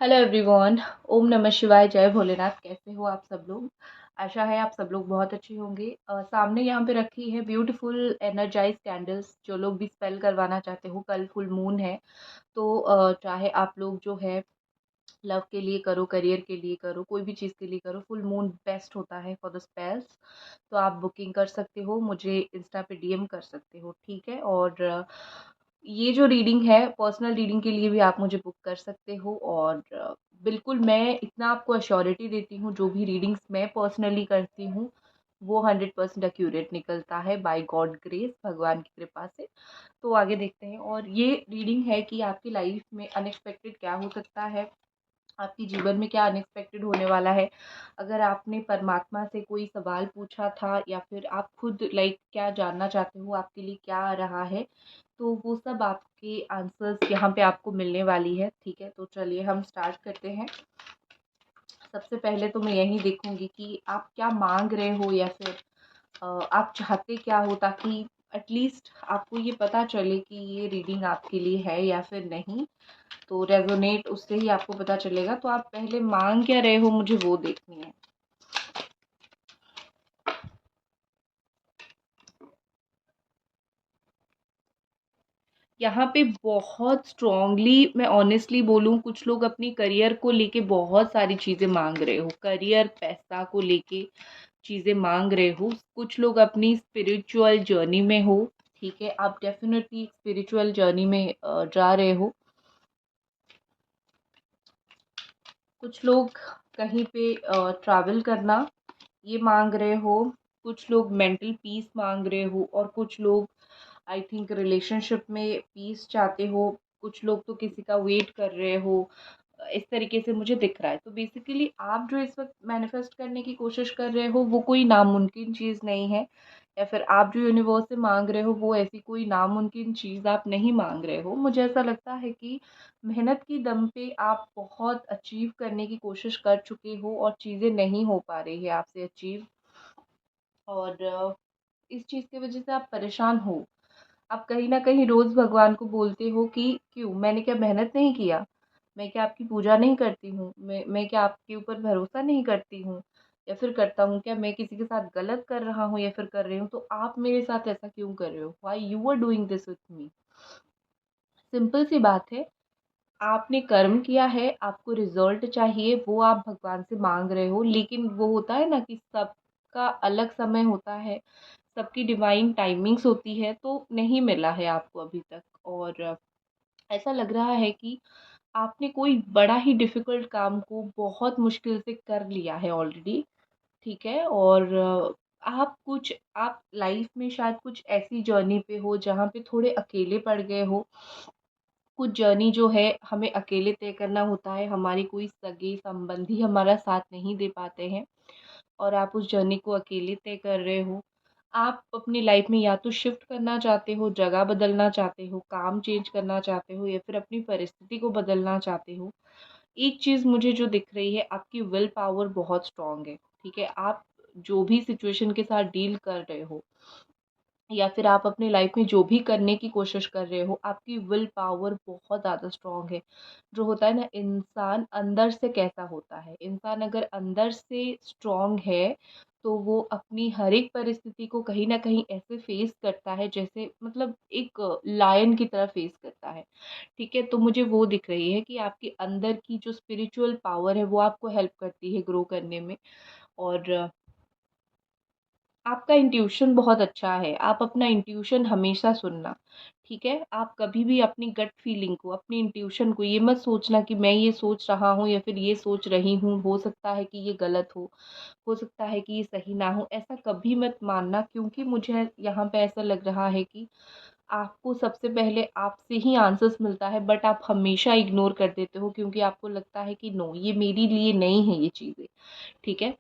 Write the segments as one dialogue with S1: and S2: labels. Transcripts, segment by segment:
S1: Hello everyone. ओम नमः शिवाय, जय भोलेनाथ। कैसे हो आप सब लोग? आशा है आप सब लोग बहुत अच्छे होंगे। सामने यहाँ पे रखी है ब्यूटीफुल एनर्जाइज कैंडल्स। जो लोग भी स्पेल करवाना चाहते हो, कल फुल मून है तो चाहे आप लोग जो है लव के लिए करो, करियर के लिए करो, कोई भी चीज़ के लिए करो, फुल मून बेस्ट होता है फॉर द स्पेल्स। तो आप बुकिंग कर सकते हो, मुझे इंस्टा पे डीएम कर सकते हो, ठीक है। और ये जो रीडिंग है, पर्सनल रीडिंग के लिए भी आप मुझे बुक कर सकते हो। और बिल्कुल मैं इतना आपको अश्योरिटी देती हूँ, जो भी रीडिंग्स मैं पर्सनली करती हूँ वो 100% एक्यूरेट निकलता है, बाय गॉड ग्रेस, भगवान की कृपा से। तो आगे देखते हैं। और ये रीडिंग है कि आपकी लाइफ में अनएक्सपेक्टेड क्या हो सकता है, आपके जीवन में क्या अनएक्सपेक्टेड होने वाला है। अगर आपने परमात्मा से कोई सवाल पूछा था या फिर आप खुद क्या जानना चाहते हो, आपके लिए क्या आ रहा है, तो वो सब आपके आंसर्स यहाँ पे आपको मिलने वाली है, ठीक है। तो चलिए हम स्टार्ट करते हैं। सबसे पहले तो मैं यही देखूंगी कि आप क्या मांग रहे हो या फिर आप चाहते क्या हो, ताकि एटलीस्ट आपको ये पता चले कि ये रीडिंग आपके लिए है या फिर नहीं। तो रेजोनेट उससे ही आपको पता चलेगा। तो आप पहले मांग क्या रहे हो, मुझे वो देखनी है। यहाँ पे बहुत स्ट्रांगली मैं ऑनेस्टली बोलूँ, कुछ लोग अपनी करियर को लेके बहुत सारी चीज़ें मांग रहे हो, करियर पैसा को लेके चीज़ें मांग रहे हो। कुछ लोग अपनी स्पिरिचुअल जर्नी में हो, ठीक है। आप डेफिनेटली स्पिरिचुअल जर्नी में जा रहे हो। कुछ लोग कहीं पे ट्रैवल करना ये मांग रहे हो। कुछ लोग मेंटल पीस मांग रहे हो और कुछ लोग आई थिंक रिलेशनशिप में पीस चाहते हो। कुछ लोग तो किसी का वेट कर रहे हो। इस तरीके से मुझे दिख रहा है। तो बेसिकली आप जो इस वक्त मैनिफेस्ट करने की कोशिश कर रहे हो वो कोई नामुमकिन चीज़ नहीं है, या फिर आप जो यूनिवर्स से मांग रहे हो वो ऐसी कोई नामुमकिन चीज़ आप नहीं मांग रहे हो। मुझे ऐसा लगता है कि मेहनत की दम पे आप बहुत अचीव करने की कोशिश कर चुके हो और चीज़ें नहीं हो पा रही है आपसे अचीव। और इस चीज़ की वजह से आप परेशान हो। आप कहीं न कहीं रोज़ भगवान को बोलते हो कि क्यों, मैंने क्या मेहनत नहीं किया? मैं क्या आपकी पूजा नहीं करती हूँ? मैं क्या आपके ऊपर भरोसा नहीं करती हूँ? या फिर करता हूँ? क्या मैं किसी के साथ गलत कर रहा हूँ या फिर कर रही हूँ? तो आप मेरे साथ ऐसा क्यों कर रहे हो? Why you are doing this with me? Simple सी बात है। आपने कर्म किया है, आपको रिजल्ट चाहिए, वो आप भगवान से मांग रहे हो। लेकिन वो होता है ना कि सबका अलग समय होता है, सबकी डिवाइन टाइमिंग्स होती है, तो नहीं मिला है आपको अभी तक। और ऐसा लग रहा है कि आपने कोई बड़ा ही डिफिकल्ट काम को बहुत मुश्किल से कर लिया है ऑलरेडी, ठीक है। और आप लाइफ में शायद कुछ ऐसी जर्नी पे हो जहाँ पे थोड़े अकेले पड़ गए हो। कुछ जर्नी जो है हमें अकेले तय करना होता है, हमारी कोई सगे संबंधी हमारा साथ नहीं दे पाते हैं और आप उस जर्नी को अकेले तय कर रहे हो। आप अपनी लाइफ में या तो शिफ्ट करना चाहते हो, जगह बदलना चाहते हो, काम चेंज करना चाहते हो, या फिर अपनी परिस्थिति को बदलना चाहते हो। एक चीज़ मुझे जो दिख रही है, आपकी विल पावर बहुत स्ट्रांग है, ठीक है। आप जो भी सिचुएशन के साथ डील कर रहे हो या फिर आप अपनी लाइफ में जो भी करने की कोशिश कर रहे हो, आपकी विल पावर बहुत ज़्यादा स्ट्रांग है। जो होता है ना, इंसान अंदर से कैसा होता है, इंसान अगर अंदर से स्ट्रांग है तो वो अपनी हर एक परिस्थिति को कहीं ना कहीं ऐसे फेस करता है जैसे मतलब एक लायन की तरह फेस करता है, ठीक है। तो मुझे वो दिख रही है कि आपके अंदर की जो स्पिरिचुअल पावर है वो आपको हेल्प करती है ग्रो करने में। और आपका इंट्यूशन बहुत अच्छा है। आप अपना इंट्यूशन हमेशा सुनना, ठीक है। आप कभी भी अपनी गट फीलिंग को, अपनी इंट्यूशन को, ये मत सोचना कि मैं ये सोच रहा हूँ या फिर ये सोच रही हूँ, हो सकता है कि ये गलत हो सकता है कि ये सही ना हो, ऐसा कभी मत मानना। क्योंकि मुझे यहाँ पे ऐसा लग रहा है कि आपको सबसे पहले आपसे ही आंसर्स मिलता है, बट आप हमेशा इग्नोर कर देते हो क्योंकि आपको लगता है कि नो, ये मेरे लिए नहीं है ये चीज़ें, ठीक है।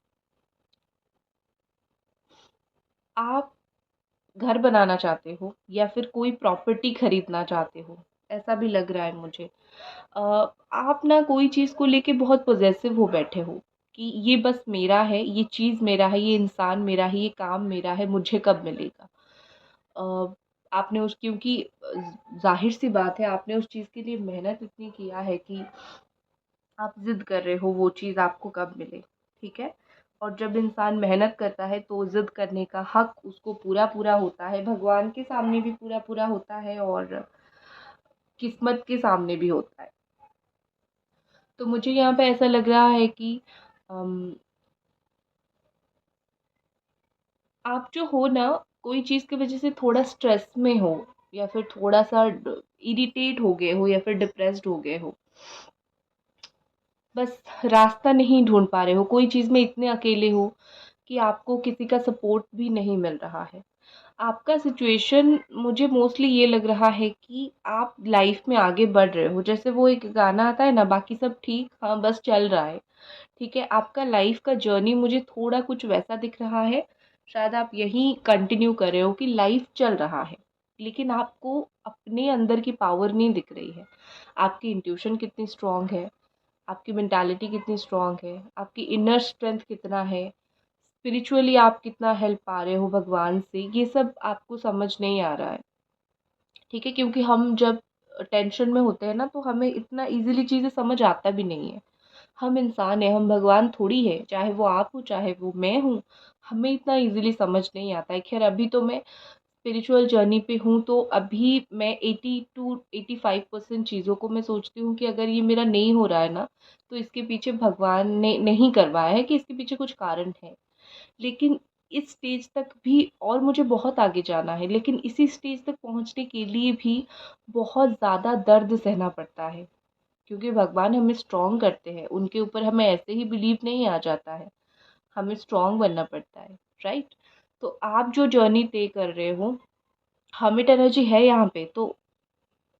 S1: आप घर बनाना चाहते हो या फिर कोई प्रॉपर्टी खरीदना चाहते हो, ऐसा भी लग रहा है मुझे। आप ना कोई चीज़ को लेके बहुत पॉजेसिव हो बैठे हो कि ये बस मेरा है, ये चीज़ मेरा है, ये इंसान मेरा है, ये काम मेरा है, मुझे कब मिलेगा। अ, आपने उस क्योंकि जाहिर सी बात है, आपने उस चीज़ के लिए मेहनत इतनी किया है कि आप ज़िद कर रहे हो वो चीज़ आपको कब मिले, ठीक है? और जब इंसान मेहनत करता है तो ज़िद करने का हक उसको पूरा-पूरा होता है, भगवान के सामने भी पूरा-पूरा होता है और किस्मत के सामने भी होता है। तो मुझे यहाँ पे ऐसा लग रहा है कि अम, आप जो हो ना, कोई चीज़ की वज़ह से थोड़ा स्ट्रेस में हो या फिर थोड़ा-सा इरिटेट हो गए हो या फिर डिप्रेस्ड हो गए हो। बस रास्ता नहीं ढूँढ पा रहे हो, कोई चीज़ में इतने अकेले हो कि आपको किसी का सपोर्ट भी नहीं मिल रहा है। आपका सिचुएशन मुझे मोस्टली ये लग रहा है कि आप लाइफ़ में आगे बढ़ रहे हो। जैसे वो एक गाना आता है ना, बाकी सब ठीक, हाँ, बस चल रहा है। ठीक है, आपका लाइफ़ का जर्नी मुझे थोड़ा कुछ वैसा दिख रहा है। शायद आप यही कंटिन्यू कर रहे हो कि लाइफ़ चल रहा है, लेकिन आपको अपने अंदर की पावर नहीं दिख रही है। आपकी इंट्यूशन कितनी स्ट्रॉन्ग है, आपकी मेंटालिटी कितनी स्ट्रॉन्ग है, आपकी इनर स्ट्रेंथ कितना है, स्पिरिचुअली आप कितना हेल्प पा रहे हो भगवान से, ये सब आपको समझ नहीं आ रहा है, ठीक है? क्योंकि हम जब टेंशन में होते हैं ना, तो हमें इतना ईज़िली चीज़ें समझ आता भी नहीं है। हम इंसान हैं, हम भगवान थोड़ी है, चाहे वो आप हो, चाहे वो मैं हूँ, हमें इतना ईज़िली समझ नहीं आता है। ख़ैर अभी तो मैं स्पिरिचुअल जर्नी पे हूँ, तो अभी मैं 80 टू 85% चीज़ों को मैं सोचती हूँ कि अगर ये मेरा नहीं हो रहा है ना, तो इसके पीछे भगवान ने नहीं करवाया है, कि इसके पीछे कुछ कारण है। लेकिन इस स्टेज तक भी और मुझे बहुत आगे जाना है, लेकिन इसी स्टेज तक पहुँचने के लिए भी बहुत ज़्यादा दर्द सहना पड़ता है, क्योंकि भगवान हमें स्ट्रॉन्ग करते हैं, उनके ऊपर हमें ऐसे ही बिलीव नहीं आ जाता है, हमें स्ट्रॉन्ग बनना पड़ता है, राइट? तो आप जो जर्नी तय कर रहे हो, हमिट एनर्जी है यहाँ पे, तो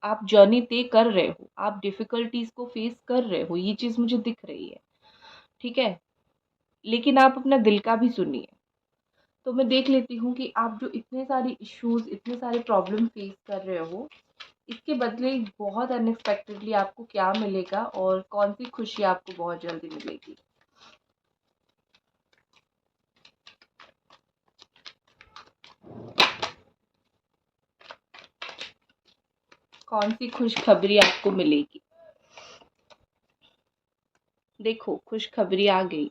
S1: आप जर्नी तय कर रहे हो, आप डिफ़िकल्टीज़ को फ़ेस कर रहे हो, ये चीज़ मुझे दिख रही है, ठीक है? लेकिन आप अपना दिल का भी सुनिए। तो मैं देख लेती हूँ कि आप जो इतने सारे इश्यूज़, इतने सारे प्रॉब्लम फ़ेस कर रहे हो, इसके बदले बहुत अनएक्सपेक्टेडली आपको क्या मिलेगा और कौन-सी खुशी आपको बहुत जल्दी मिलेगी। कौन-सी खुशखबरी आपको मिलेगी। देखो, खुशखबरी आ गई।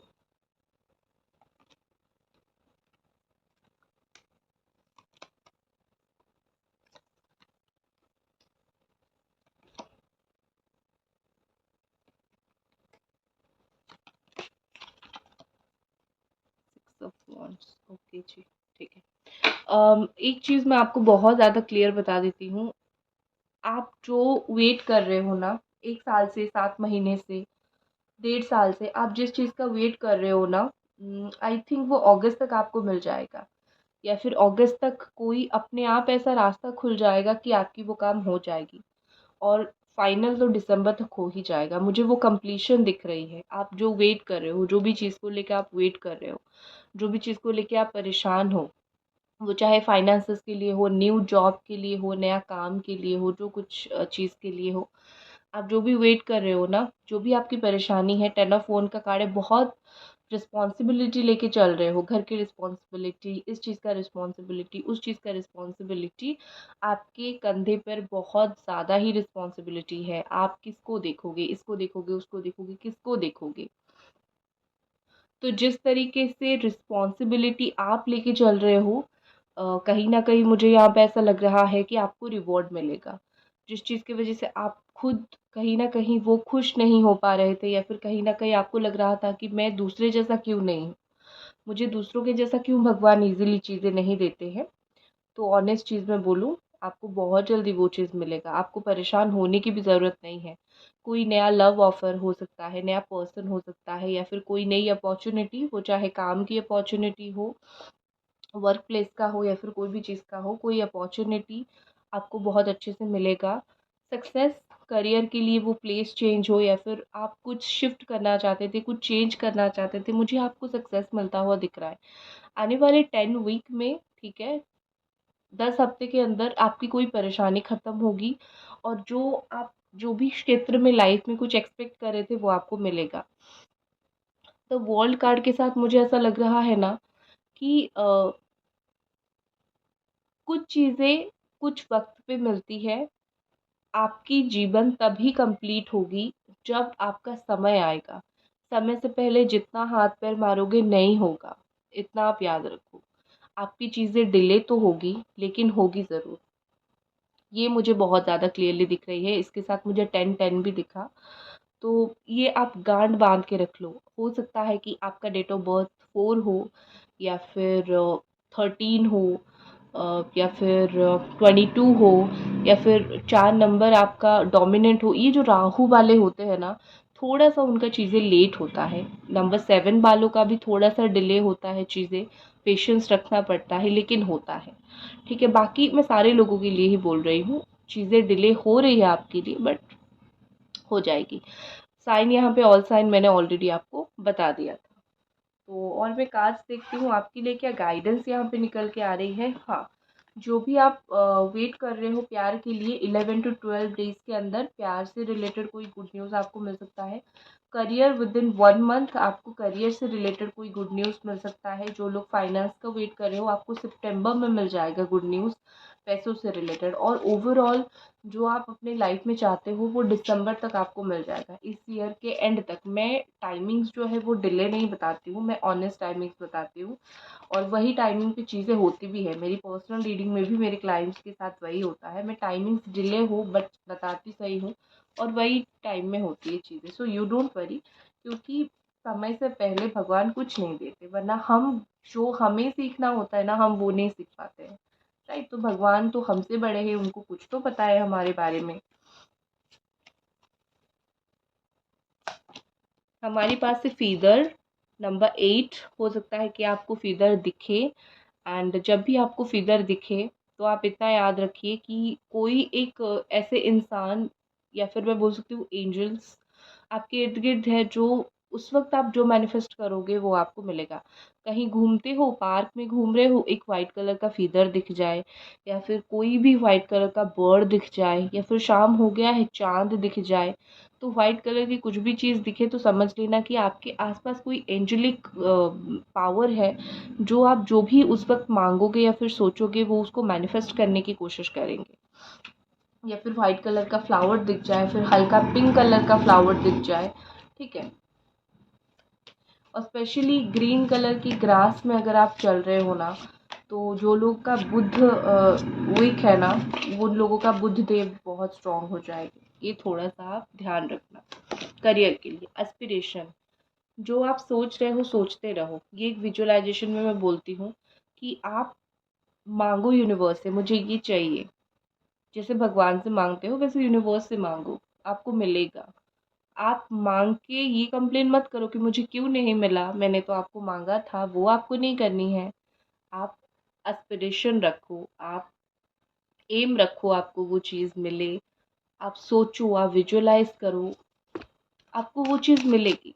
S1: सिक्स ऑफ वांड्स, ओके जी, ठीक है। एक चीज़ मैं आपको बहुत ज़्यादा क्लियर बता देती हूँ, आप जो वेट कर रहे हो ना, 1 साल से, 7 महीने से, 1.5 साल से, आप जिस चीज़ का वेट कर रहे हो ना, आई थिंक वो अगस्त तक आपको मिल जाएगा, या फिर अगस्त तक कोई अपने आप ऐसा रास्ता खुल जाएगा कि आपकी वो काम हो जाएगी, और फाइनल तो दिसंबर तक हो ही जाएगा। मुझे वो कंप्लीशन दिख रही है। आप जो वेट कर रहे हो, जो भी चीज़ को लेके आप वेट कर रहे हो, जो भी चीज़ को लेके आप परेशान हो, वो चाहे फाइनेंसेस के लिए हो, न्यू जॉब के लिए हो, नया काम के लिए हो, जो कुछ चीज़ के लिए हो, आप जो भी वेट कर रहे हो ना, जो भी आपकी परेशानी है, 10 ऑफ वन का कार्ड है, बहुत रिस्पॉन्सिबिलिटी लेके चल रहे हो, घर की रिस्पॉन्सिबिलिटी, इस चीज़ का रिस्पॉन्सिबिलिटी, उस चीज़ का रिस्पॉन्सिबिलिटी, आपके कंधे पर बहुत ज़्यादा ही रिस्पॉन्सिबिलिटी है। आप किसको देखोगे, इसको देखोगे, उसको देखोगे, किसको देखोगे? तो जिस तरीके से रिस्पॉन्सिबिलिटी आप लेके चल रहे हो, कहीं न कहीं मुझे यहाँ पे ऐसा लग रहा है कि आपको रिवॉर्ड मिलेगा। जिस चीज़ की वज़ह से आप खुद कहीं न कहीं वो खुश नहीं हो पा रहे थे, या फिर कहीं न कहीं आपको लग रहा था कि मैं दूसरे जैसा क्यों नहीं हूँ? मुझे दूसरों के जैसा क्यों भगवान ईज़िली चीज़ें नहीं देते हैं? तो ऑनेस्ट चीज़ मैं बोलूँ, आपको बहुत जल्दी वो चीज़ मिलेगा, आपको परेशान होने की भी ज़रूरत नहीं है। कोई नया लव ऑफ़र हो सकता है, नया पर्सन हो सकता है, या फिर कोई नई अपॉर्च्युनिटी, वो चाहे काम की अपॉर्च्युनिटी हो, वर्क प्लेस का हो, या फिर कोई भी चीज़ का हो, कोई अपॉर्च्युनिटी आपको बहुत अच्छे से मिलेगा। सक्सेस करियर के लिए, वो प्लेस चेंज हो, या फिर आप कुछ शिफ्ट करना चाहते थे, कुछ चेंज करना चाहते थे, मुझे आपको सक्सेस मिलता हुआ दिख रहा है। आने वाले 10 वीक में, ठीक है, 10 हफ्ते के अंदर आपकी कोई परेशानी ख़त्म होगी, और जो आप जो भी क्षेत्र में लाइफ में कुछ एक्सपेक्ट कर रहे थे, वो आपको मिलेगा। तो वर्ल्ड कार्ड के साथ मुझे ऐसा लग रहा है ना कि कुछ चीज़ें कुछ वक़्त पे मिलती है, आपकी जीवन तभी कंप्लीट होगी जब आपका समय आएगा। समय से पहले जितना हाथ पैर मारोगे नहीं होगा, इतना आप याद रखो। आपकी चीज़ें डिले तो होगी, लेकिन होगी ज़रूर। ये मुझे बहुत ज़्यादा क्लियरली दिख रही है। इसके साथ मुझे 10-10 भी दिखा। तो ये आप गांठ बांध के रख लो। हो सकता है कि आपका डेट ऑफ बर्थ 4 हो, या फिर 13 हो, या फिर 22 हो, या फिर 4 नंबर आपका डोमिनेंट हो। ये जो राहु वाले होते हैं ना, थोड़ा सा उनका चीज़ें लेट होता है। नंबर 7 वालों का भी थोड़ा सा डिले होता है, चीज़ें पेशेंस रखना पड़ता है, लेकिन होता है। ठीक है, बाकी मैं सारे लोगों के लिए ही बोल रही हूँ। चीज़ें डिले हो रही है आपके लिए, बट हो जाएगी। साइन यहाँ पे ऑल साइन मैंने ऑलरेडी आपको बता दिया था। तो और मैं कार्ड्स देखती हूँ आपके लिए क्या गाइडेंस यहाँ पे निकल के आ रही है। हाँ, जो भी आप वेट कर रहे हो प्यार के लिए, 11 to 12 डेज के अंदर प्यार से रिलेटेड कोई गुड न्यूज़ आपको मिल सकता है। करियर विद इन 1 मंथ आपको करियर से रिलेटेड कोई गुड न्यूज़ मिल सकता है। जो लोग फाइनेंस का वेट कर रहे हो, आपको सितंबर में मिल जाएगा गुड न्यूज़ पैसों से रिलेटेड। और ओवरऑल जो आप अपने लाइफ में चाहते हो वो दिसंबर तक आपको मिल जाएगा, इस ईयर के एंड तक। मैं टाइमिंग्स जो है वो डिले नहीं बताती हूँ, मैं ऑनेस्ट टाइमिंग्स बताती हूँ, और वही टाइमिंग पे चीज़ें होती भी है। मेरी पर्सनल रीडिंग में भी मेरे क्लाइंट्स के साथ वही होता है। मैं टाइमिंग्स डिले हो बट बताती सही हूँ, और वही टाइम में होती है चीज़ें। सो यू डोंट वरी, क्योंकि समय से पहले भगवान कुछ नहीं देते, वरना हम जो हमें सीखना होता है ना, हम वो नहीं सीख पाते हैं। राइट, तो भगवान तो हमसे बड़े हैं, उनको कुछ तो पता है हमारे बारे में। हमारे पास से फीदर नंबर 8 हो सकता है कि आपको फीदर दिखे। एंड जब भी आपको फिगर दिखे तो आप इतना याद रखिए कि कोई एक ऐसे इंसान, या फिर मैं बोल सकती हूँ एंजल्स, आपके इर्द गिर्द है, जो उस वक्त आप जो मैनिफेस्ट करोगे वो आपको मिलेगा। कहीं घूमते हो, पार्क में घूम रहे हो, एक वाइट कलर का फीदर दिख जाए, या फिर कोई भी वाइट कलर का बर्ड दिख जाए, या फिर शाम हो गया है चांद दिख जाए, तो वाइट कलर की कुछ भी चीज़ दिखे तो समझ लेना कि आपके आसपास कोई एंजेलिक पावर है, जो आप जो भी उस वक्त मांगोगे या फिर सोचोगे वो उसको मैनिफेस्ट करने की कोशिश करेंगे। या फिर वाइट कलर का फ्लावर दिख जाए, फिर हल्का पिंक कलर का फ्लावर दिख जाए। ठीक है, और स्पेशली ग्रीन कलर की ग्रास में अगर आप चल रहे हो ना, तो जो लोग का बुध वीक है ना, उन लोगों का बुध देव बहुत स्ट्रांग हो जाएगी। ये थोड़ा सा आप ध्यान रखना। करियर के लिए एस्पिरेशन, जो आप सोच रहे हो सोचते रहो। ये एक विजुअलाइजेशन में मैं बोलती हूँ कि आप मांगो यूनिवर्स से, मुझे ये चाहिए। जैसे भगवान से मांगते हो वैसे यूनिवर्स से मांगो, आपको मिलेगा। आप मांग के ये कंप्लेन मत करो कि मुझे क्यों नहीं मिला, मैंने तो आपको मांगा था। वो आपको नहीं करनी है। आप एस्पिरेशन रखो, आप एम रखो, आपको वो चीज़ मिले। आप सोचो, आप विजुअलाइज करो, आपको वो चीज़ मिलेगी।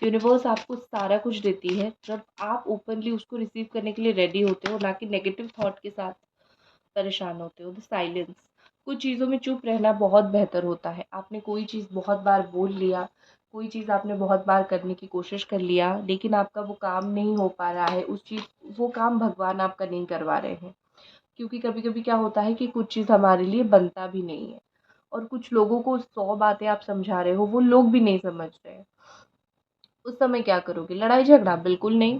S1: यूनिवर्स आपको सारा कुछ देती है जब आप ओपनली उसको रिसीव करने के लिए रेडी होते हो, ना कि नेगेटिव थॉट के साथ परेशान होते हो। द साइलेंस, कुछ चीज़ों में चुप रहना बहुत बेहतर होता है। आपने कोई चीज़ बहुत बार बोल लिया, कोई चीज़ आपने बहुत बार करने की कोशिश कर लिया, लेकिन आपका वो काम नहीं हो पा रहा है, वो काम भगवान आपका नहीं करवा रहे हैं। क्योंकि कभी कभी क्या होता है कि कुछ चीज़ हमारे लिए बनता भी नहीं है, और कुछ लोगों को 100 बातें आप समझा रहे हो, वो लोग भी नहीं समझ रहे हैं। उस समय क्या करोगे? लड़ाई झगड़ा? बिल्कुल नहीं,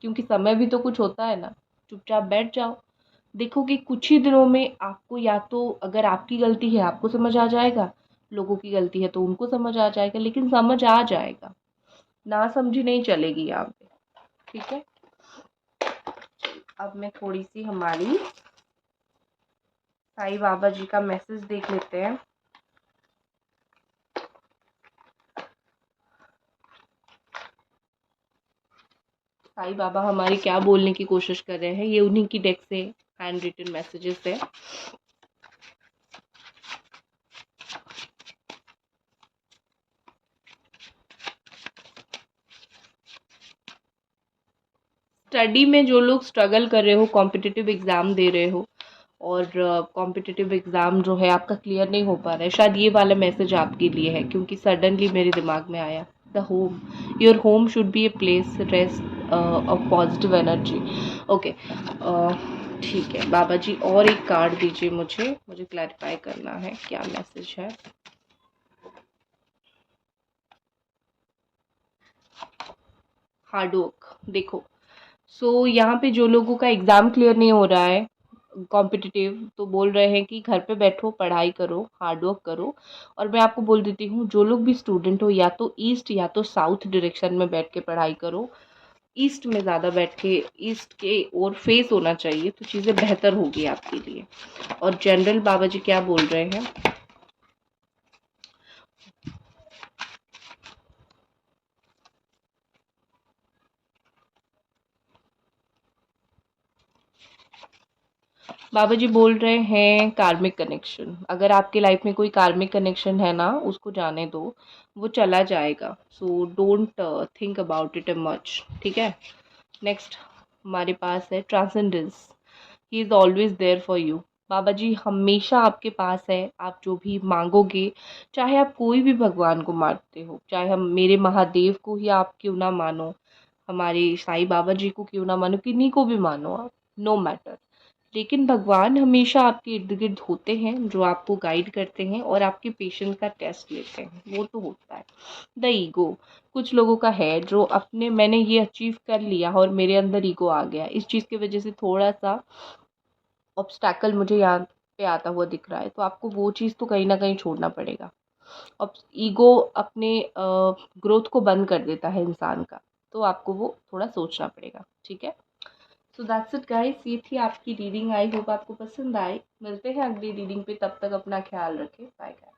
S1: क्योंकि समय भी तो कुछ होता है ना। चुपचाप बैठ जाओ। देखो कि कुछ ही दिनों में आपको, या तो अगर आपकी गलती है आपको समझ आ जाएगा, लोगों की गलती है तो उनको समझ आ जाएगा, लेकिन समझ आ जाएगा। ना समझी नहीं चलेगी यहाँ पे। ठीक है, अब मैं थोड़ी सी हमारी साईं बाबा जी का मैसेज देख लेते हैं। साईं बाबा हमारी क्या बोलने की कोशिश कर रहे हैं, ये उन्हीं की डेक से हैंड रिटन मैसेजेस है। स्टडी में जो लोग स्ट्रगल कर रहे हो, कॉम्पिटिटिव एग्ज़ाम दे रहे हो, और कॉम्पिटिटिव एग्ज़ाम जो है आपका क्लियर नहीं हो पा रहा है, शायद ये वाला मैसेज आपके लिए है, क्योंकि सडनली मेरे दिमाग में आया the home. Your home should be a place rest of positive energy. Okay, ठीक है बाबा जी, और एक कार्ड दीजिए मुझे क्लैरिफाई करना है क्या मैसेज है। Hard work. देखो, सो यहाँ पे जो लोगों का एग्ज़ाम क्लियर नहीं हो रहा है कॉम्पिटिटिव, तो बोल रहे हैं कि घर पे बैठो, पढ़ाई करो, हार्ड वर्क करो। और मैं आपको बोल देती हूँ, जो लोग भी स्टूडेंट हो, या तो ईस्ट या तो साउथ डायरेक्शन में बैठ के पढ़ाई करो। ईस्ट में ज़्यादा बैठ के, ईस्ट के ओर फेस होना चाहिए, तो चीज़ें बेहतर होगी आपके लिए। और जनरल बाबा जी क्या बोल रहे हैं, बाबा जी बोल रहे हैं कार्मिक कनेक्शन। अगर आपके लाइफ में कोई कार्मिक कनेक्शन है ना, उसको जाने दो, वो चला जाएगा। So don't think about it much, ठीक है। नेक्स्ट हमारे पास है transcendence. He is always there for you. Baba ji हमेशा आपके पास है, आप जो भी मांगोगे, चाहे आप कोई भी भगवान को मानते हो, चाहे हम मेरे महादेव को ही आप क्यों ना मानो, हमारे साईं बाबा जी को क्यों ना मानो, किन्हीं को भी मानो आप, नो मैटर, लेकिन भगवान हमेशा आपके इर्द गिर्द होते हैं, जो आपको गाइड करते हैं और आपके पेशेंस का टेस्ट लेते हैं, वो तो होता है। द ईगो, कुछ लोगों का है जो अपने मैंने ये अचीव कर लिया और मेरे अंदर ईगो आ गया, इस चीज़ की वजह से थोड़ा सा ऑब्स्टैकल मुझे यहाँ पे आता हुआ दिख रहा है, तो आपको वो चीज़ तो कहीं ना कहीं छोड़ना पड़ेगा। अब ईगो अपने ग्रोथ को बंद कर देता है इंसान का, तो आपको वो थोड़ा सोचना पड़ेगा, ठीक है। सो दैट्स इट गाइस, ये थी आपकी रीडिंग। आई होप आपको पसंद आए। मिलते हैं अगली रीडिंग पे, तब तक अपना ख्याल रखें। Bye guys.